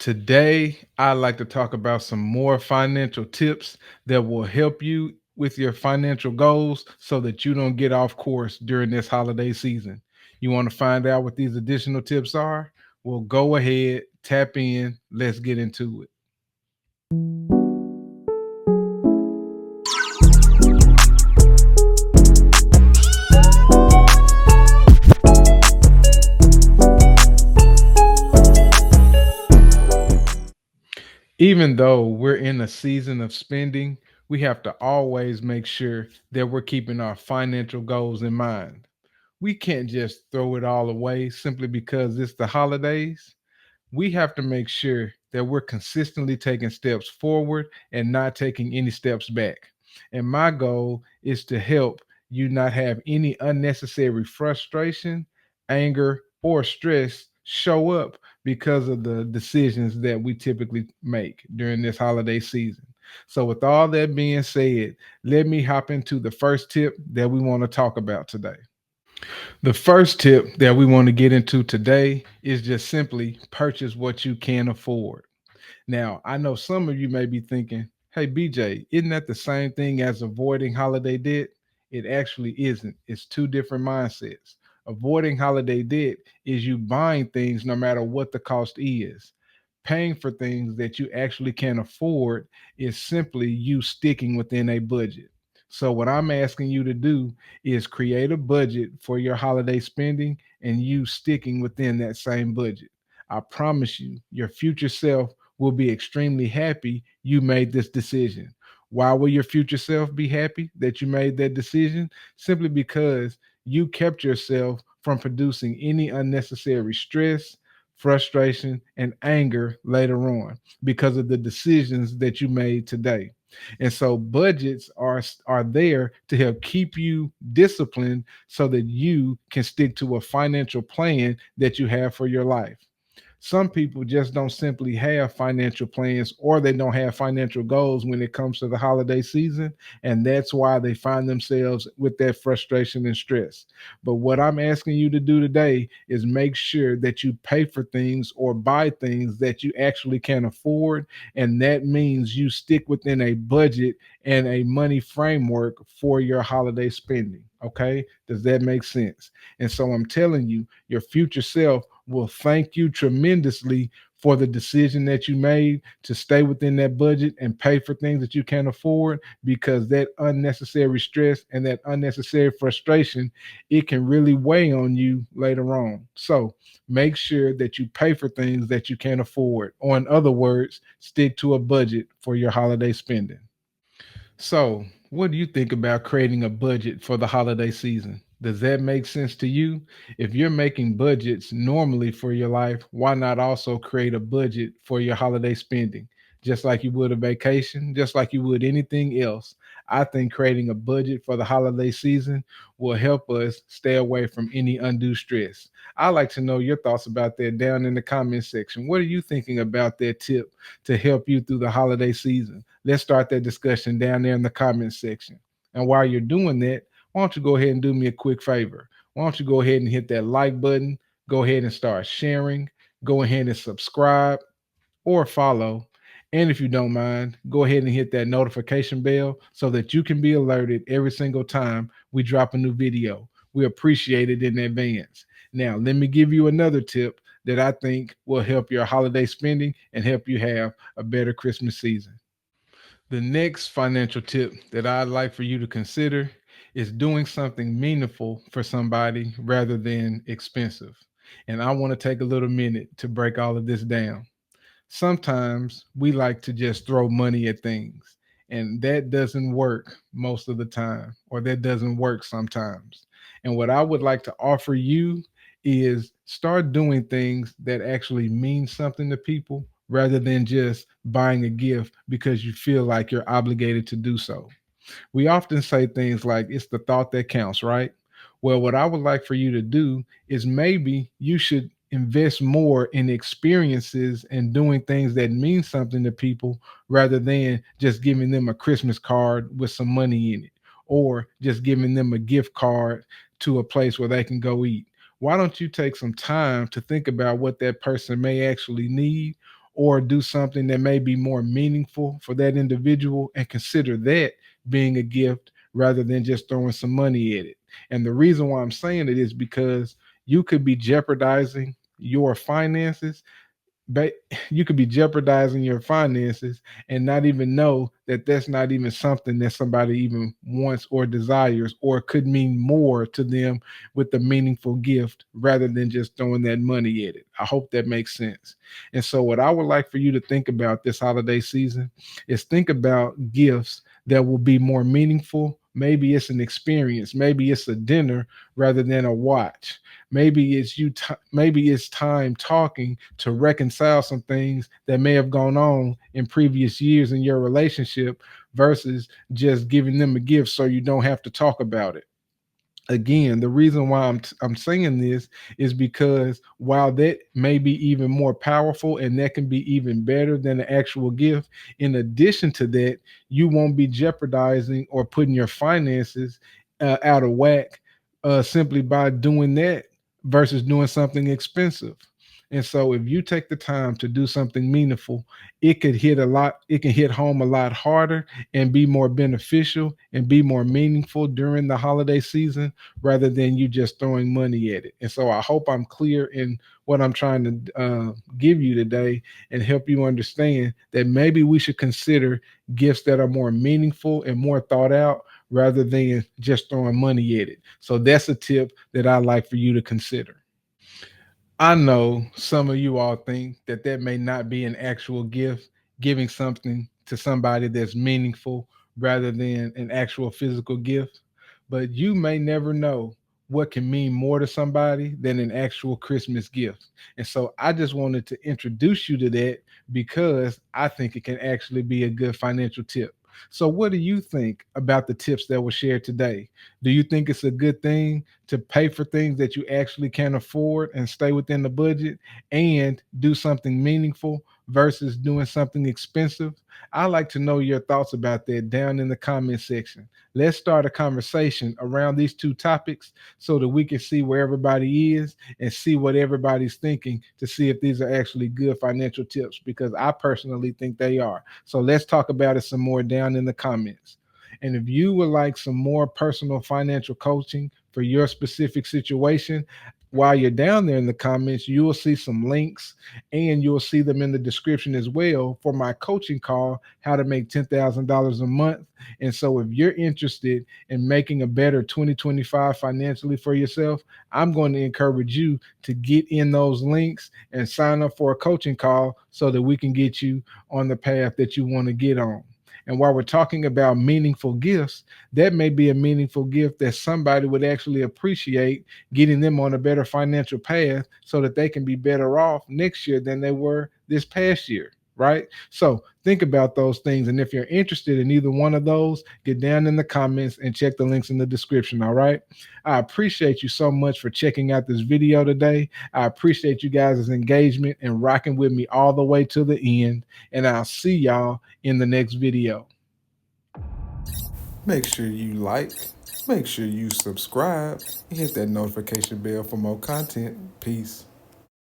Today, I'd like to talk about some more financial tips that will help you with your financial goals so that you don't get off course during this holiday season. You want to find out what these additional tips are? Well, go ahead, tap in, let's get into it. Even though we're in a season of spending, we have to always make sure that we're keeping our financial goals in mind. We can't just throw it all away simply because it's the holidays. We have to make sure that we're consistently taking steps forward and not taking any steps back. And my goal is to help you not have any unnecessary frustration, anger, or stress show up because of the decisions that we typically make during this holiday season. So, with all that being said, let me hop into the first tip that we want to talk about today. The first tip that we want to get into today is just simply purchase what you can afford. Now, I know some of you may be thinking, hey, BJ, isn't that the same thing as avoiding holiday debt? It actually isn't. It's two different mindsets. Avoiding holiday debt is you buying things no matter what the cost is. Paying for things that you actually can afford is simply you sticking within a budget. So, what I'm asking you to do is create a budget for your holiday spending and you sticking within that same budget. I promise you, your future self will be extremely happy you made this decision. Why will your future self be happy that you made that decision? Simply because you kept yourself from producing any unnecessary stress, frustration, and anger later on because of the decisions that you made today. And so budgets are there to help keep you disciplined so that you can stick to a financial plan that you have for your life. Some people just don't simply have financial plans or they don't have financial goals when it comes to the holiday season. And that's why they find themselves with that frustration and stress. But what I'm asking you to do today is make sure that you pay for things or buy things that you actually can afford. And that means you stick within a budget and a money framework for your holiday spending. Okay. Does that make sense? And so I'm telling you, your future self will thank you tremendously for the decision that you made to stay within that budget and pay for things that you can't afford because that unnecessary stress and that unnecessary frustration it can really weigh on you later on. So make sure that you pay for things that you can't afford, or in other words, stick to a budget for your holiday spending. So, what do you think about creating a budget for the holiday season? Does that make sense to you? If you're making budgets normally for your life, why not also create a budget for your holiday spending? Just like you would a vacation, just like you would anything else. I think creating a budget for the holiday season will help us stay away from any undue stress. I'd like to know your thoughts about that down in the comment section. What are you thinking about that tip to help you through the holiday season? Let's start that discussion down there in the comment section. And while you're doing that, why don't you go ahead and do me a quick favor? Why don't you go ahead and hit that like button? Go ahead and start sharing. Go ahead and subscribe or follow. And if you don't mind, go ahead and hit that notification bell so that you can be alerted every single time we drop a new video. We appreciate it in advance. Now, let me give you another tip that I think will help your holiday spending and help you have a better Christmas season. The next financial tip that I'd like for you to consider is doing something meaningful for somebody rather than expensive. And I want to take a little minute to break all of this down. Sometimes we like to just throw money at things, and that doesn't work most of the time, or that doesn't work sometimes. And what I would like to offer you is start doing things that actually mean something to people rather than just buying a gift because you feel like you're obligated to do so. We often say things like, it's the thought that counts, right? Well, what I would like for you to do is maybe you should invest more in experiences and doing things that mean something to people rather than just giving them a Christmas card with some money in it or just giving them a gift card to a place where they can go eat. Why don't you take some time to think about what that person may actually need or do something that may be more meaningful for that individual and consider that being a gift rather than just throwing some money at it. And the reason why I'm saying it is because you could be jeopardizing your finances, but you could be jeopardizing your finances and not even know that that's not even something that somebody even wants or desires or could mean more to them with a meaningful gift rather than just throwing that money at it. I hope that makes sense. And so what I would like for you to think about this holiday season is think about gifts that will be more meaningful. Maybe it's an experience, maybe it's a dinner rather than a watch. Maybe it's time talking to reconcile some things that may have gone on in previous years in your relationship versus just giving them a gift so you don't have to talk about it. Again, the reason why I'm saying this is because while that may be even more powerful and that can be even better than the actual gift, in addition to that, you won't be jeopardizing or putting your finances out of whack simply by doing that versus doing something expensive. And so, if you take the time to do something meaningful, it can hit home a lot harder and be more beneficial and be more meaningful during the holiday season rather than you just throwing money at it. And so I hope I'm clear in what I'm trying to give you today and help you understand that maybe we should consider gifts that are more meaningful and more thought out rather than just throwing money at it. So that's a tip that I like for you to consider. I know some of you all think that that may not be an actual gift, giving something to somebody that's meaningful rather than an actual physical gift, but you may never know what can mean more to somebody than an actual Christmas gift. And so I just wanted to introduce you to that because I think it can actually be a good financial tip. So, what do you think about the tips that were shared today? Do you think it's a good thing to pay for things that you actually can afford and stay within the budget and do something meaningful versus doing something expensive? I like to know your thoughts about that down in the comment section. Let's start a conversation around these two topics so that we can see where everybody is and see what everybody's thinking to see if these are actually good financial tips because I personally think they are. So let's talk about it some more down in the comments. And if you would like some more personal financial coaching for your specific situation, while you're down there in the comments, you will see some links and you'll see them in the description as well for my coaching call, How to Make $10,000 a Month. And so, if you're interested in making a better 2025 financially for yourself, I'm going to encourage you to get in those links and sign up for a coaching call so that we can get you on the path that you want to get on. And while we're talking about meaningful gifts, that may be a meaningful gift that somebody would actually appreciate getting them on a better financial path so that they can be better off next year than they were this past year. Right. So think about those things. And if you're interested in either one of those, get down in the comments and check the links in the description. All right. I appreciate you so much for checking out this video today. I appreciate you guys' engagement and rocking with me all the way to the end. And I'll see y'all in the next video. Make sure you like, make sure you subscribe, and hit that notification bell for more content. Peace.